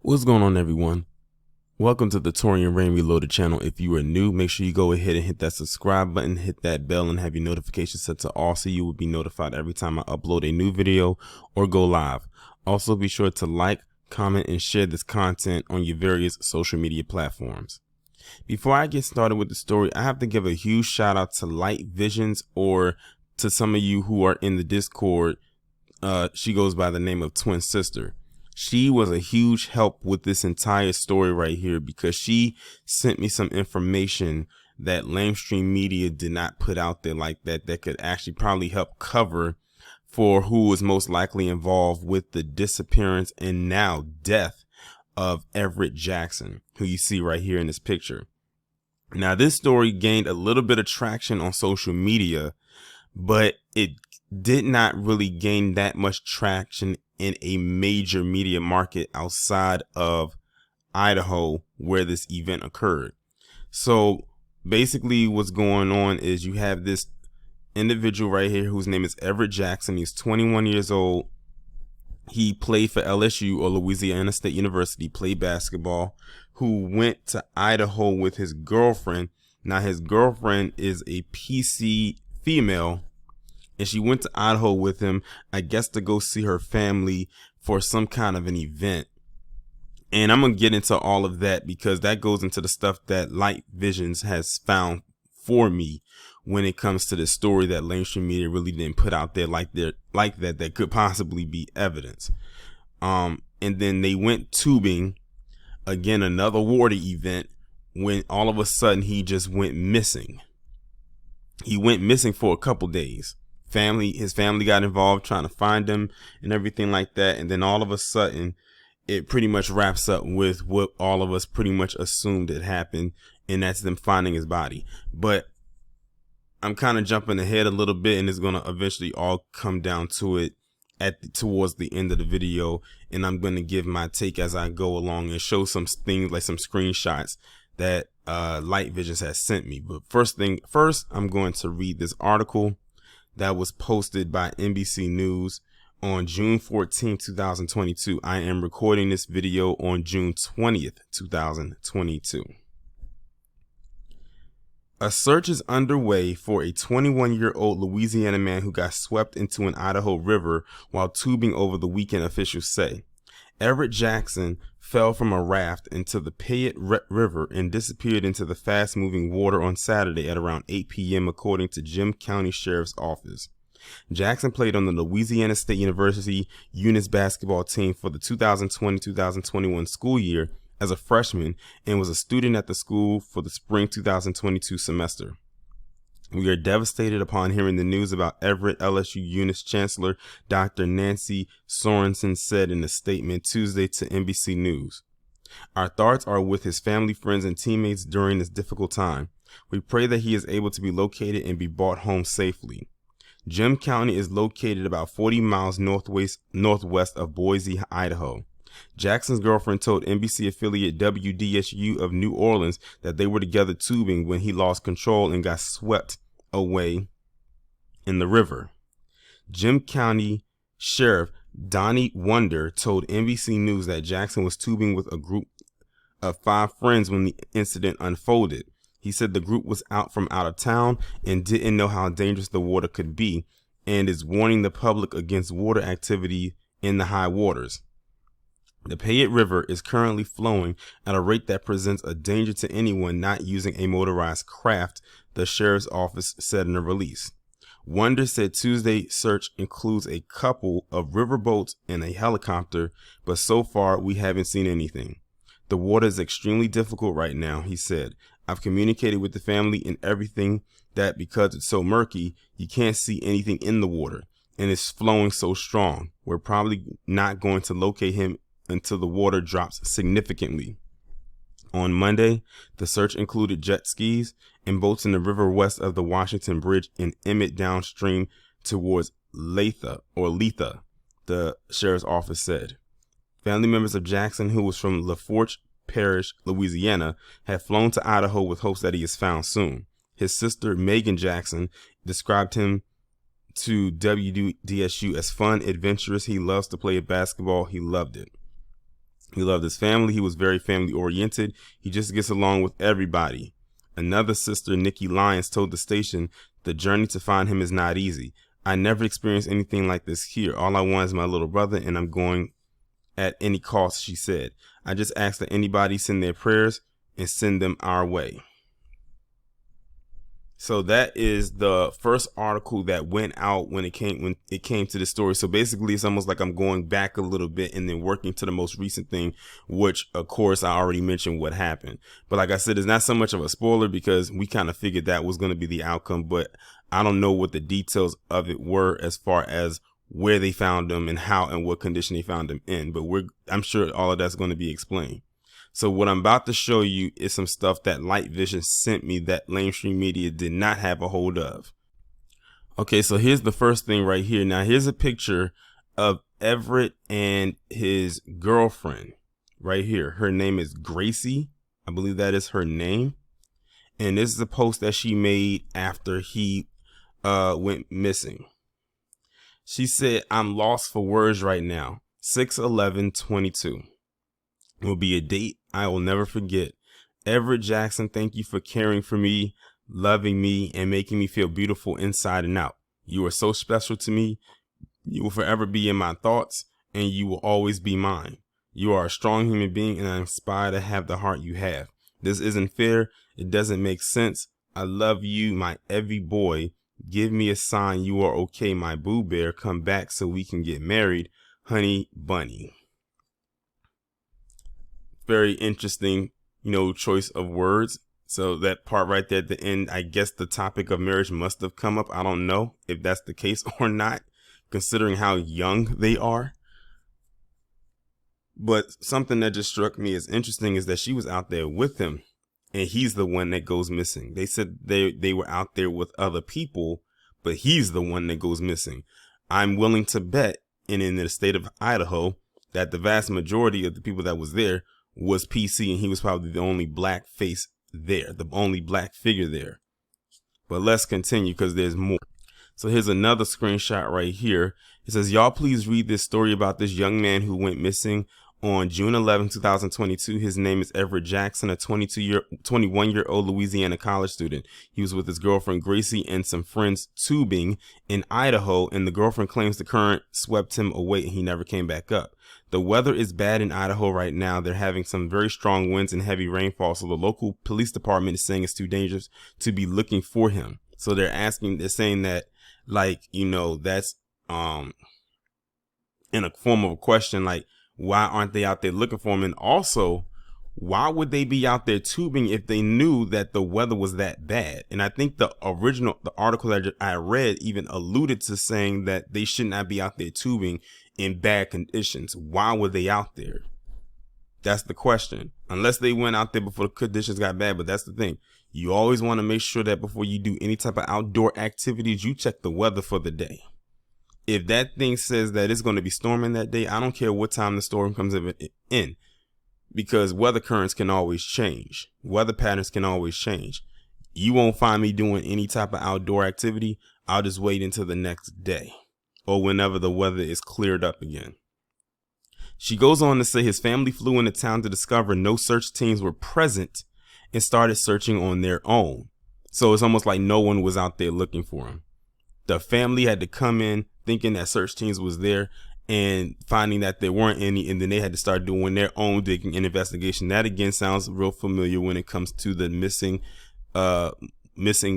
What's going on, everyone? Welcome to the Taurean Rain Reloaded channel. If you are new, make sure you go ahead and hit that subscribe button, hit that bell, and have your notifications set to all so you will be notified every time I upload a new video or go live. Also, be sure to like, comment, and share this content on your various social media platforms. Before I get started with the story, I have to give a huge shout out to Light Visions, or to some of you who are in the Discord. She goes by the name of Twin Sister. She was a huge help with this entire story right here, because she sent me some information that lamestream media did not put out there like that could actually probably help cover for who was most likely involved with the disappearance and now death of Everette Jackson, who you see right here in this picture. Now, this story gained a little bit of traction on social media, but it did not really gain that much traction in a major media market outside of Idaho where this event occurred. So basically what's going on is you have this individual right here whose name is Everette Jackson. He's 21 years old. He played for LSU, or Louisiana State University, played basketball, who went to Idaho with his girlfriend. Now, his girlfriend is a PC female, and she went to Idaho with him, I guess, to go see her family for some kind of an event. And I'm going to get into all of that because that goes into the stuff that Light Visions has found for me when it comes to the story that lamestream media really didn't put out there like that could possibly be evidence. And then they went tubing, again, another water event, when all of a sudden he just went missing. He went missing for a couple days. His family got involved trying to find him and everything like that. And then all of a sudden it pretty much wraps up with what all of us pretty much assumed had happened, and that's them finding his body. But I'm kind of jumping ahead a little bit, and it's going to eventually all come down to it towards the end of the video. And I'm going to give my take as I go along and show some things, like some screenshots that Light Visions has sent me. But first, I'm going to read this article that was posted by NBC News on June 14, 2022. I am recording this video on June 20th, 2022. A search is underway for a 21-year-old Louisiana man who got swept into an Idaho river while tubing over the weekend, officials say. Everette Jackson fell from a raft into the Payette River and disappeared into the fast-moving water on Saturday at around 8 p.m., according to Jim County Sheriff's Office. Jackson played on the Louisiana State University Eunice basketball team for the 2020-2021 school year as a freshman, and was a student at the school for the spring 2022 semester. We are devastated upon hearing the news about Everette, LSU Eunice Chancellor Dr. Nancy Sorensen said in a statement Tuesday to NBC News. Our thoughts are with his family, friends, and teammates during this difficult time. We pray that he is able to be located and be brought home safely. Jim County is located about 40 miles northwest of Boise, Idaho. Jackson's girlfriend told NBC affiliate WDSU of New Orleans that they were together tubing when he lost control and got swept away in the river. Jim County Sheriff Donnie Wonder told NBC News that Jackson was tubing with a group of 5 friends when the incident unfolded. He said the group was out of town and didn't know how dangerous the water could be, and is warning the public against water activity in the high waters. The Payette River is currently flowing at a rate that presents a danger to anyone not using a motorized craft, the sheriff's office said in a release. Wonder said Tuesday's search includes a couple of riverboats and a helicopter, but so far we haven't seen anything. The water is extremely difficult right now, he said. I've communicated with the family and everything that because it's so murky, you can't see anything in the water, and it's flowing so strong. We're probably not going to locate him until the water drops significantly. On Monday, the search included jet skis and boats in the river west of the Washington Bridge and Emmett downstream towards Letha, the sheriff's office said. Family members of Jackson, who was from LaForge Parish, Louisiana, had flown to Idaho with hopes that he is found soon. His sister, Megan Jackson, described him to WDSU as fun, adventurous. He loves to play basketball. He loved it. He loved his family. He was very family oriented. He just gets along with everybody. Another sister, Nikki Lyons, told the station, the journey to find him is not easy. I never experienced anything like this here. All I want is my little brother, and I'm going at any cost, she said. I just ask that anybody send their prayers and send them our way. So that is the first article that went out when it came to the story. So basically, it's almost like I'm going back a little bit and then working to the most recent thing, which of course I already mentioned what happened. But like I said, it's not so much of a spoiler because we kind of figured that was going to be the outcome. But I don't know what the details of it were as far as where they found them and how and what condition they found them in. But I'm sure all of that's going to be explained. So what I'm about to show you is some stuff that Light Vision sent me that mainstream media did not have a hold of. Okay, so here's the first thing right here. Now here's a picture of Everette and his girlfriend right here. Her name is Gracie. I believe that is her name. And this is a post that she made after he went missing. She said, I'm lost for words right now. 6/11/22 will be a date I will never forget. Everette Jackson, thank you for caring for me, loving me, and making me feel beautiful inside and out. You are so special to me. You will forever be in my thoughts, and you will always be mine. You are a strong human being, and I'm inspired to have the heart you have. This isn't fair. It doesn't make sense. I love you, my every boy. Give me a sign you are okay, my boo bear. Come back so we can get married. Honey Bunny. Very interesting, choice of words. So that part right there at the end, I guess the topic of marriage must have come up. I don't know if that's the case or not, considering how young they are. But something that just struck me as interesting is that she was out there with him and he's the one that goes missing. They said they were out there with other people, but he's the one that goes missing. I'm willing to bet, and in the state of Idaho, that the vast majority of the people that was there was PC, and he was probably the only black face there, the only black figure there. But let's continue because there's more. So here's another screenshot right here. It says, y'all please read this story about this young man who went missing on June 11, 2022. His name is Everette Jackson, a 21-year-old Louisiana college student. He was with his girlfriend Gracie and some friends tubing in Idaho, and the girlfriend claims the current swept him away and he never came back up. The weather is bad in Idaho right now. They're having some very strong winds and heavy rainfall, so the local police department is saying it's too dangerous to be looking for him. So they're saying that, that's in a form of a question, like, why aren't they out there looking for him? And also, why would they be out there tubing if they knew that the weather was that bad? And I think the article that I read even alluded to saying that they should not be out there tubing in bad conditions. Why were they out there? That's the question. Unless they went out there before the conditions got bad. But that's the thing. You always want to make sure that before you do any type of outdoor activities, you check the weather for the day. If that thing says that it's going to be storming that day, I don't care what time the storm comes in, because weather currents can always change. Weather patterns can always change. You won't find me doing any type of outdoor activity. I'll just wait until the next day or whenever the weather is cleared up again. She goes on to say his family flew into town to discover no search teams were present and started searching on their own. So it's almost like no one was out there looking for him. The family had to come in thinking that search teams was there and finding that there weren't any, and then they had to start doing their own digging and investigation. That again sounds real familiar when it comes to the missing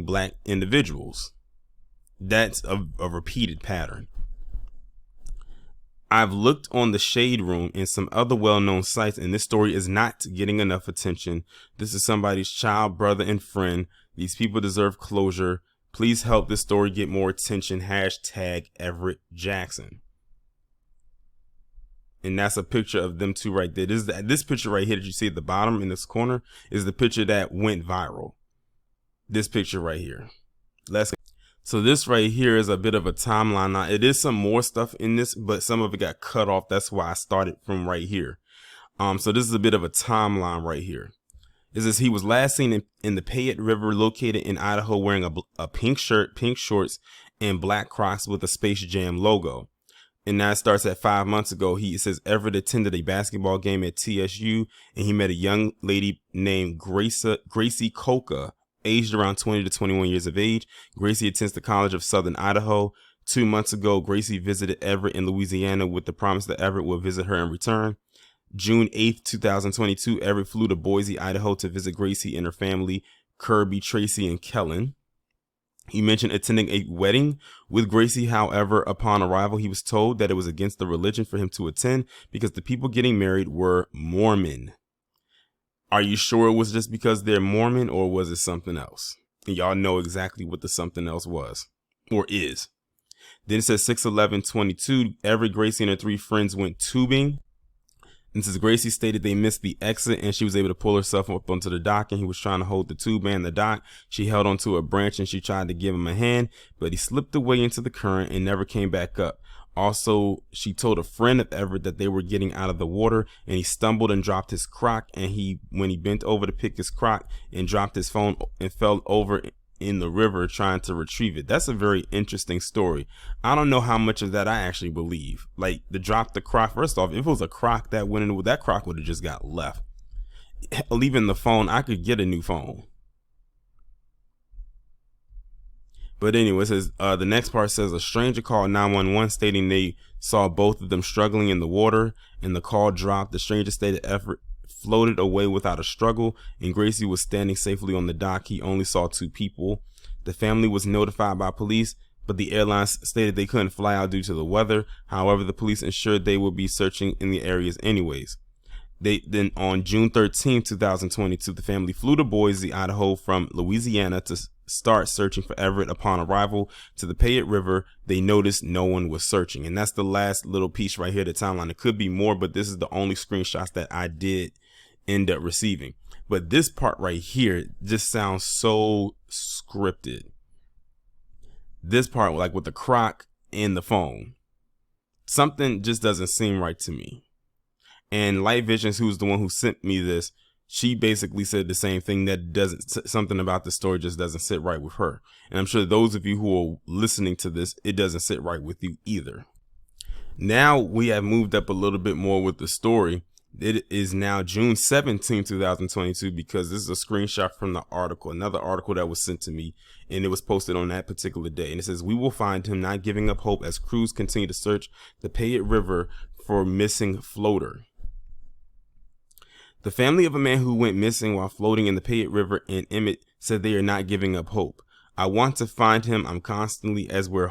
black individuals. That's a repeated pattern. I've looked on the Shade Room and some other well-known sites, and this story is not getting enough attention. This is somebody's child, brother, and friend. These people deserve closure. Please help this story get more attention. Hashtag Everette Jackson. And that's a picture of them two right there. This picture right here that you see at the bottom in this corner is the picture that went viral. This picture right here. So this right here is a bit of a timeline. Now, it is some more stuff in this, but some of it got cut off. That's why I started from right here. So this is a bit of a timeline right here. It says he was last seen in the Payette River, located in Idaho, wearing a pink shirt, pink shorts, and black Crocs with a Space Jam logo. And that starts at 5 months ago. He says Everett attended a basketball game at TSU, and he met a young lady named Gracie Coca, aged around 20 to 21 years of age. Gracie attends the College of Southern Idaho. 2 months ago, Gracie visited Everett in Louisiana with the promise that Everett would visit her in return. June 8th, 2022, Everett flew to Boise, Idaho to visit Gracie and her family, Kirby, Tracy, and Kellen. He mentioned attending a wedding with Gracie. However, upon arrival, he was told that it was against the religion for him to attend because the people getting married were Mormon. Are you sure it was just because they're Mormon, or was it something else? And y'all know exactly what the something else was or is. Then it says 6/11/22, Everett, Gracie, and her 3 friends went tubing. And since Gracie stated they missed the exit and she was able to pull herself up onto the dock and he was trying to hold the tube man the dock, she held onto a branch and she tried to give him a hand, but he slipped away into the current and never came back up. Also, she told a friend of Everett that they were getting out of the water and he stumbled and dropped his crock, and when he bent over to pick his crock and dropped his phone and fell over in the river trying to retrieve it. That's a very interesting story. I don't know how much of that I actually believe. Like, the drop the crock, first off, if it was a crock that went in, that crock would have just got left. Leaving the phone, I could get a new phone. But anyway, it says, the next part says a stranger called 911 stating they saw both of them struggling in the water, and the call dropped. The stranger stated Everett floated away without a struggle, and Gracie was standing safely on the dock. He only saw 2 people. The family was notified by police, but the airlines stated they couldn't fly out due to the weather. However, the police ensured they would be searching in the areas anyways. Then on June 13, 2022, the family flew to Boise, Idaho from Louisiana to start searching for Everett. Upon arrival to the Payette River, they noticed no one was searching. And that's the last little piece right here, the timeline. It could be more, but this is the only screenshots that I did end up receiving. But this part right here just sounds so scripted. This part, like with the crock and the phone, something just doesn't seem right to me. And Light Visions, who's the one who sent me this, she basically said the same thing, that something about the story just doesn't sit right with her. And I'm sure those of you who are listening to this, it doesn't sit right with you either. Now we have moved up a little bit more with the story. It is now June 17, 2022, because this is a screenshot from the article, another article that was sent to me, and it was posted on that particular day. And it says, we will find him, not giving up hope as crews continue to search the Payette River for missing floater. The family of a man who went missing while floating in the Payette River in Emmett said they are not giving up hope. I want to find him. I'm constantly, as we're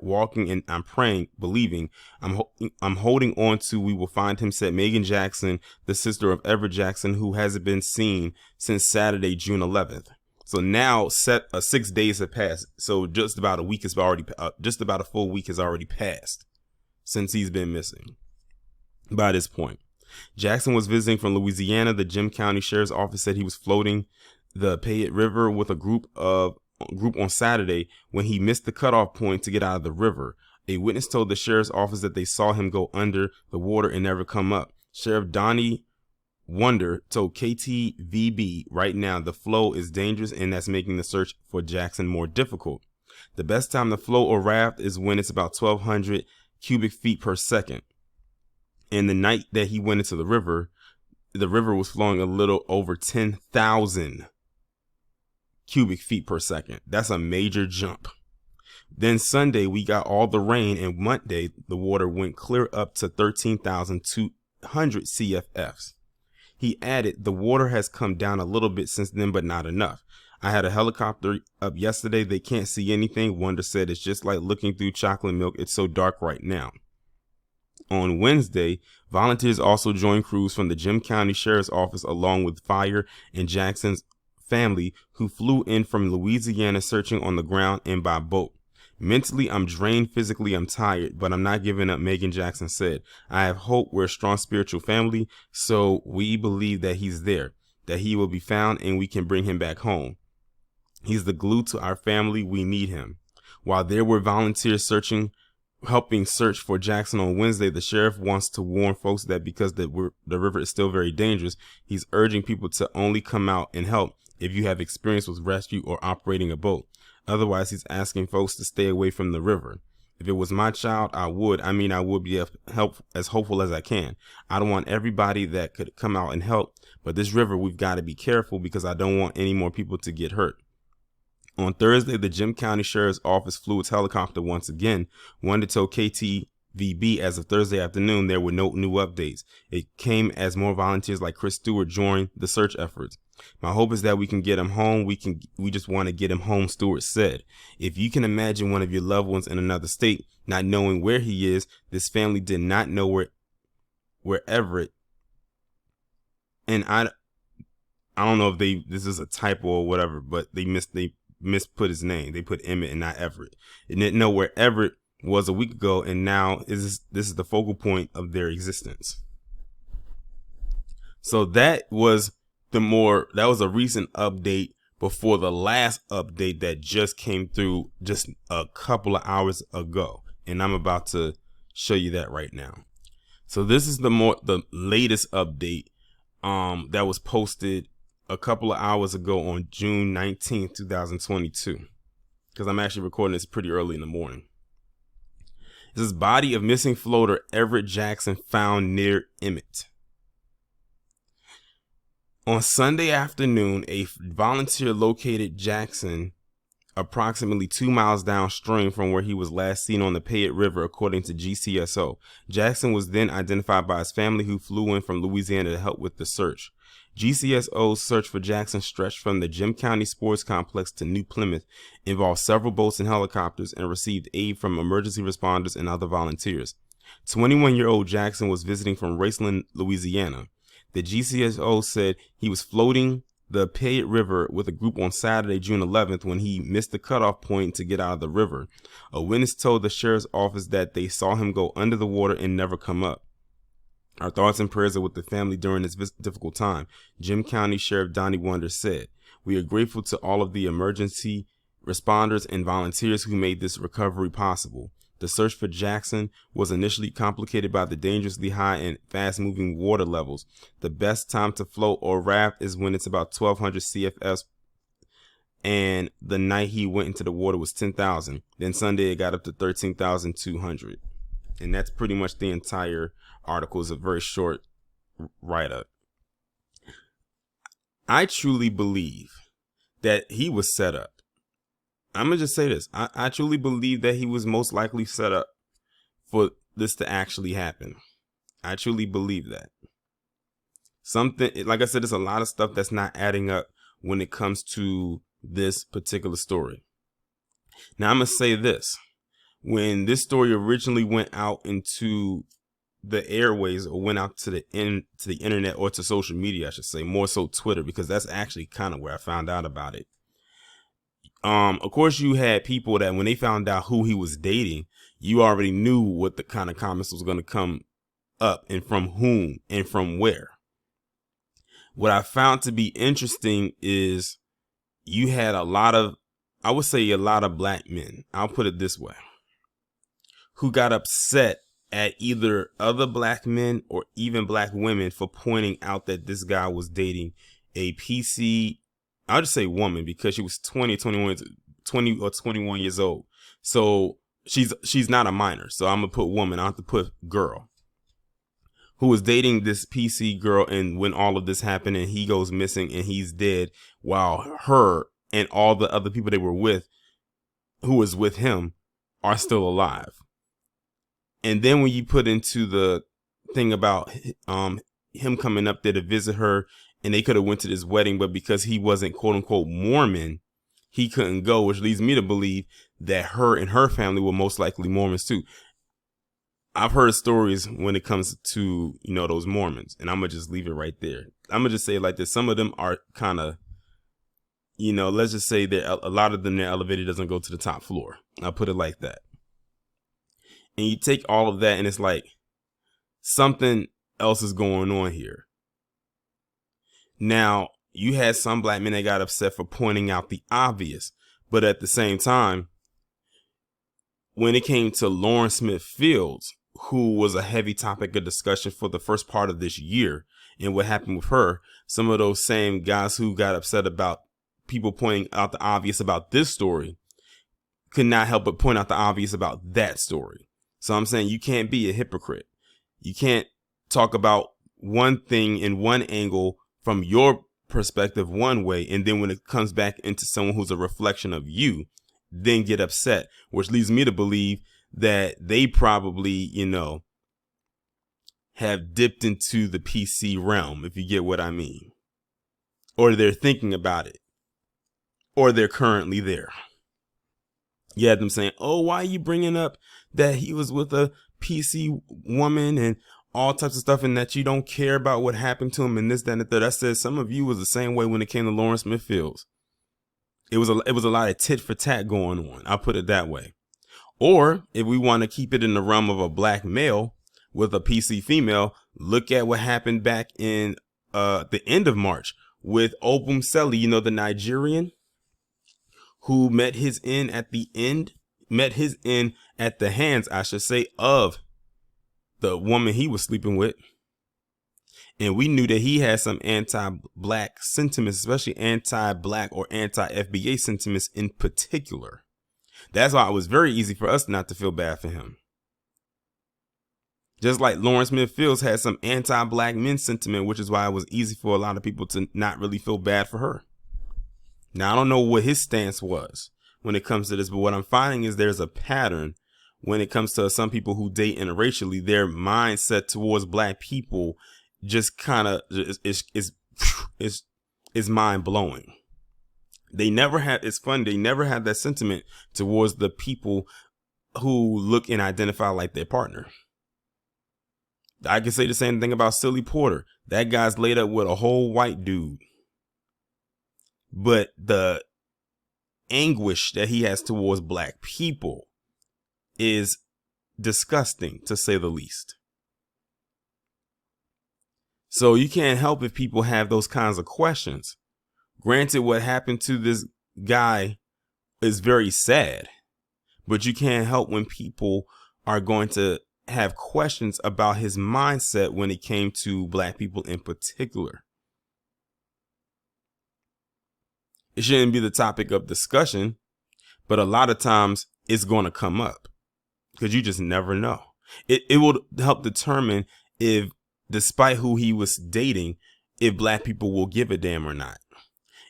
walking, and I'm praying, believing, I'm holding on to, we will find him, said Megan Jackson, the sister of Everette Jackson, who hasn't been seen since Saturday, June 11th. So now 6 days have passed. So just about a full week has already passed since he's been missing by this point. Jackson was visiting from Louisiana. The Jim County Sheriff's Office said he was floating the Payette River with a group on Saturday when he missed the cutoff point to get out of the river. A witness told the sheriff's office that they saw him go under the water and never come up. Sheriff Donnie Wonder told KTVB, right now the flow is dangerous and that's making the search for Jackson more difficult. The best time to float or raft is when it's about 1,200 cubic feet per second. And the night that he went into the river was flowing a little over 10,000 cubic feet per second. That's a major jump. Then Sunday, we got all the rain, and Monday, the water went clear up to 13,200 CFFs. He added, the water has come down a little bit since then, but not enough. I had a helicopter up yesterday. They can't see anything. Wonder said, it's just like looking through chocolate milk. It's so dark right now. On Wednesday, volunteers also joined crews from the Jim County Sheriff's Office along with fire and Jackson's family, who flew in from Louisiana searching on the ground and by boat. Mentally, I'm drained. Physically, I'm tired, but I'm not giving up, Megan Jackson said. I have hope. We're a strong spiritual family, so we believe that he's there, that he will be found, and we can bring him back home. He's the glue to our family. We need him. While there were volunteers helping search for Jackson on Wednesday, the sheriff wants to warn folks that because the river is still very dangerous, he's urging people to only come out and help if you have experience with rescue or operating a boat. Otherwise, he's asking folks to stay away from the river. If it was my child, I would be as hopeful as I can. I don't want everybody that could come out and help, but this river, we've got to be careful because I don't want any more people to get hurt. On Thursday, the Jim County Sheriff's Office flew its helicopter once again. One to tell KTVB as of Thursday afternoon there were no new updates. It came as more volunteers like Chris Stewart joined the search efforts. My hope is that we can get him home. We just want to get him home, Stewart said. If you can imagine one of your loved ones in another state, not knowing where he is, this family did not know where Everette, and I don't know if this is a typo or whatever, but they misput his name. They put Emmett and not Everett. They didn't know where Everett was a week ago, and now this is the focal point of their existence. So that was a recent update before the last update that just came through just a couple of hours ago, and I'm about to show you that right now. So this is the latest update that was posted a couple of hours ago on June 19th, 2022, because I'm actually recording this pretty early in the morning. This is body of missing floater Everette Jackson found near Emmett. On Sunday afternoon, a volunteer located Jackson approximately 2 miles downstream from where he was last seen on the Payette River, according to GCSO. Jackson was then identified by his family, who flew in from Louisiana to help with the search. GCSO's search for Jackson stretched from the Jim County Sports Complex to New Plymouth, involved several boats and helicopters, and received aid from emergency responders and other volunteers. 21-year-old Jackson was visiting from Raceland, Louisiana. The GCSO said he was floating the Payette River with a group on Saturday, June 11th, when he missed the cutoff point to get out of the river. A witness told the sheriff's office that they saw him go under the water and never come up. Our thoughts and prayers are with the family during this difficult time, Jim County Sheriff Donnie Wonder said. We are grateful to all of the emergency responders and volunteers who made this recovery possible. The search for Jackson was initially complicated by the dangerously high and fast-moving water levels. The best time to float or raft is when it's about 1,200 CFS, and the night he went into the water was 10,000. Then Sunday it got up to 13,200. And that's pretty much the entire article. Is a very short write-up. I truly believe that he was set up. I'm going to just say this. I truly believe that he was most likely set up for this to actually happen. I truly believe that. Something, like I said, there's a lot of stuff that's not adding up when it comes to this particular story. Now, I'm going to say this. When this story originally went out into the airways, or went out to the internet, or to social media, I should say, more so Twitter, because that's actually kind of where I found out about it. Of course, you had people that when they found out who he was dating, you already knew what the kind of comments was going to come up, and from whom and from where. What I found to be interesting is you had a lot of black men, I'll put it this way, who got upset at either other black men or even black women for pointing out that this guy was dating a PC, I'll just say woman, because she was 20 or 21 years old. So she's not a minor. So I'm going to put woman. I have to put girl, who was dating this PC girl. And when all of this happened and he goes missing and he's dead, while her and all the other people they were with, who was with him, are still alive. And then when you put into the thing about him coming up there to visit her, and they could have went to this wedding, but because he wasn't quote unquote Mormon, he couldn't go, which leads me to believe that her and her family were most likely Mormons too. I've heard stories when it comes to, those Mormons, and I'm going to just leave it right there. I'm going to just say it like this. Some of them are kind of, let's just say that a lot of them, their elevator doesn't go to the top floor. I'll put it like that. And you take all of that and it's like something else is going on here. Now, you had some black men that got upset for pointing out the obvious, but at the same time, when it came to Lauren Smith Fields, who was a heavy topic of discussion for the first part of this year, and what happened with her, some of those same guys who got upset about people pointing out the obvious about this story could not help but point out the obvious about that story. So I'm saying you can't be a hypocrite. You can't talk about one thing in one angle from your perspective one way, and then when it comes back into someone who's a reflection of you, then get upset, which leads me to believe that they probably, have dipped into the PC realm, if you get what I mean. Or they're thinking about it. Or they're currently there. You had them saying, oh, why are you bringing up that he was with a PC woman and all types of stuff, and that you don't care about what happened to him and this, that, and the third. I said some of you was the same way when it came to Lawrence Smith Fields. It was a lot of tit for tat going on. I'll put it that way. Or if we want to keep it in the realm of a black male with a PC female, look at what happened back in the end of March with Obum Seli, the Nigerian who met his end at the hands, I should say, of the woman he was sleeping with. And we knew that he had some anti-black sentiments, especially anti-black or anti-FBA sentiments in particular. That's why it was very easy for us not to feel bad for him. Just like Lawrence Smith Fields had some anti-black men sentiment, which is why it was easy for a lot of people to not really feel bad for her. Now, I don't know what his stance was when it comes to this, but what I'm finding is there's a pattern when it comes to some people who date interracially. Their mindset towards black people just kind of is mind blowing. They never had that sentiment towards the people who look and identify like their partner. I can say the same thing about Silly Porter. That guy's laid up with a whole white dude. But the anguish that he has towards black people is disgusting, to say the least. So you can't help if people have those kinds of questions. Granted, what happened to this guy is very sad, but you can't help when people are going to have questions about his mindset when it came to black people in particular. It shouldn't be the topic of discussion, but a lot of times it's going to come up because you just never know. It will help determine if, despite who he was dating, if black people will give a damn or not.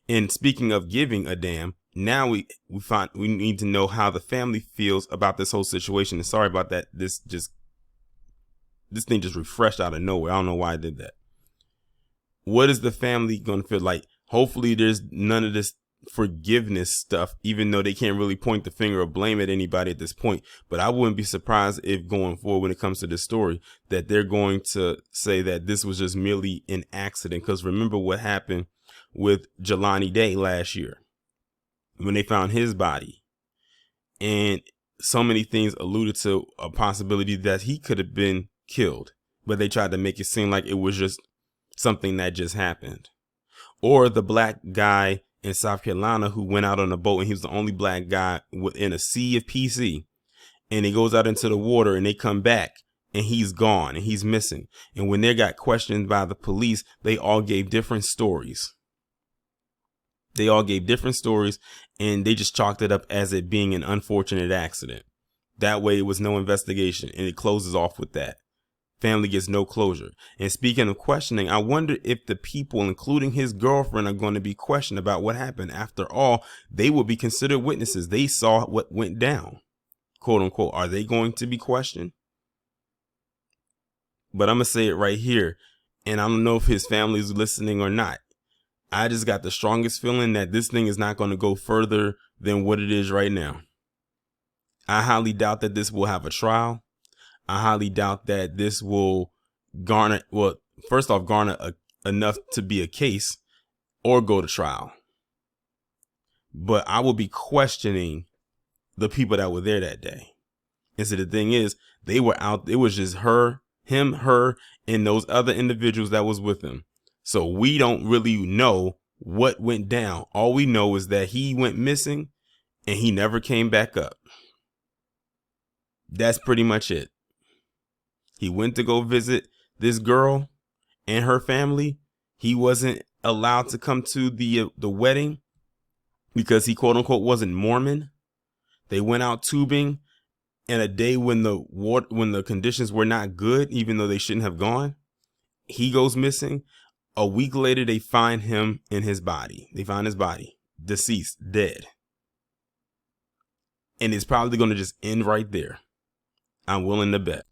And speaking of giving a damn, now we need to know how the family feels about this whole situation. And sorry about that. This thing just refreshed out of nowhere. I don't know why I did that. What is the family going to feel like? Hopefully there's none of this forgiveness stuff, even though they can't really point the finger or blame at anybody at this point. But I wouldn't be surprised if going forward, when it comes to this story, that they're going to say that this was just merely an accident. Because remember what happened with Jelani Day last year when they found his body. And so many things alluded to a possibility that he could have been killed, but they tried to make it seem like it was just something that just happened. Or the black guy in South Carolina who went out on a boat and he was the only black guy within a sea of PC, and he goes out into the water and they come back and he's gone and he's missing. And when they got questioned by the police, they all gave different stories. And they just chalked it up as it being an unfortunate accident. That way it was no investigation, and it closes off with that. Family gets no closure. And speaking of questioning, I wonder if the people, including his girlfriend, are going to be questioned about what happened. After all, they will be considered witnesses. They saw what went down, quote unquote. Are they going to be questioned? But I'm going to say it right here, and I don't know if his family is listening or not. I just got the strongest feeling that this thing is not going to go further than what it is right now. I highly doubt that this will have a trial. I highly doubt that this will garner enough to be a case or go to trial. But I will be questioning the people that were there that day. And so the thing is, they were out. It was just her, and those other individuals that was with him. So we don't really know what went down. All we know is that he went missing and he never came back up. That's pretty much it. He went to go visit this girl and her family. He wasn't allowed to come to the wedding because he, quote unquote, wasn't Mormon. They went out tubing, and a day when the conditions were not good, even though they shouldn't have gone, he goes missing. A week later, they find him in his body. They find his body, deceased, dead. And it's probably going to just end right there. I'm willing to bet.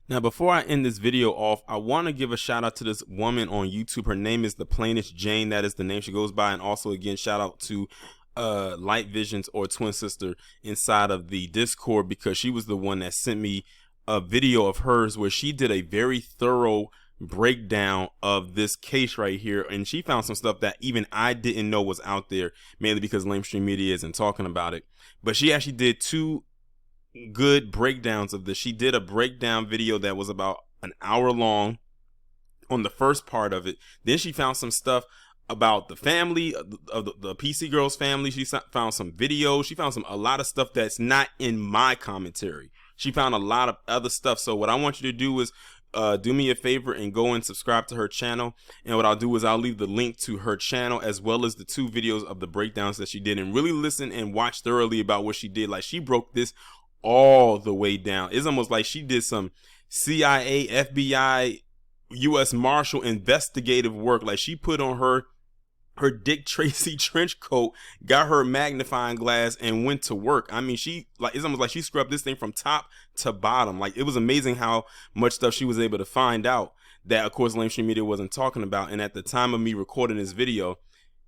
Now, before I end this video off, I want to give a shout out to this woman on YouTube. Her name is The Plainest Jane. That is the name she goes by. And also, again, shout out to Light Visions, or twin sister, inside of the Discord, because she was the one that sent me a video of hers where she did a very thorough breakdown of this case right here, and she found some stuff that even I didn't know was out there, mainly because mainstream media isn't talking about it. But she actually did two good breakdowns of this. She did a breakdown video that was about an hour long on the first part of it. Then she found some stuff about the family of the PC Girls family. She found some videos. She found a lot of stuff that's not in my commentary. She found a lot of other stuff. So what I want you to do is do me a favor and go and subscribe to her channel. And what I'll do is I'll leave the link to her channel as well as the two videos of the breakdowns that she did, and really listen and watch thoroughly about what she did. Like, she broke this all the way down. It's almost like she did some CIA, FBI, U.S. Marshal investigative work. Like, she put on her Dick Tracy trench coat, got her magnifying glass, and went to work. I mean, it's almost like she scrubbed this thing from top to bottom. Like, it was amazing how much stuff she was able to find out that, of course, mainstream media wasn't talking about. And at the time of me recording this video,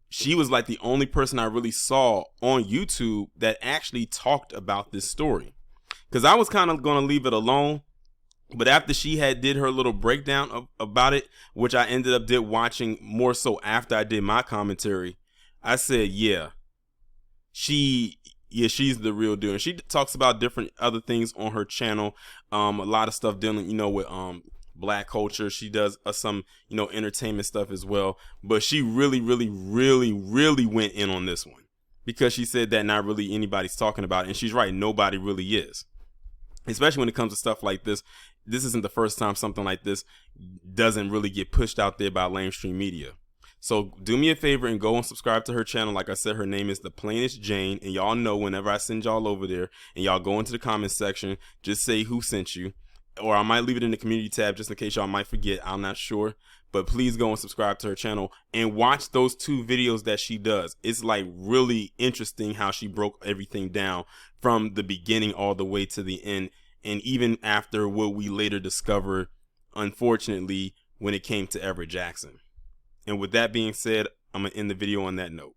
she was like the only person I really saw on YouTube that actually talked about this story. Because I was kind of going to leave it alone. But after she did her little breakdown about it, which I ended up watching more so after I did my commentary, I said, yeah, she's the real deal. And she talks about different other things on her channel. A lot of stuff dealing, with black culture. She does some, entertainment stuff as well. But she really, really, really, really went in on this one, because she said that not really anybody's talking about it. And she's right. Nobody really is. Especially when it comes to stuff like this. This isn't the first time something like this doesn't really get pushed out there by mainstream media. So do me a favor and go and subscribe to her channel. Like I said, her name is The Plainest Jane. And y'all know, whenever I send y'all over there and y'all go into the comment section, just say who sent you. Or I might leave it in the community tab just in case y'all might forget. I'm not sure. But please go and subscribe to her channel and watch those two videos that she does. It's like really interesting how she broke everything down from the beginning all the way to the end. And even after what we later discovered, unfortunately, when it came to Everette Jackson. And with that being said, I'm going to end the video on that note.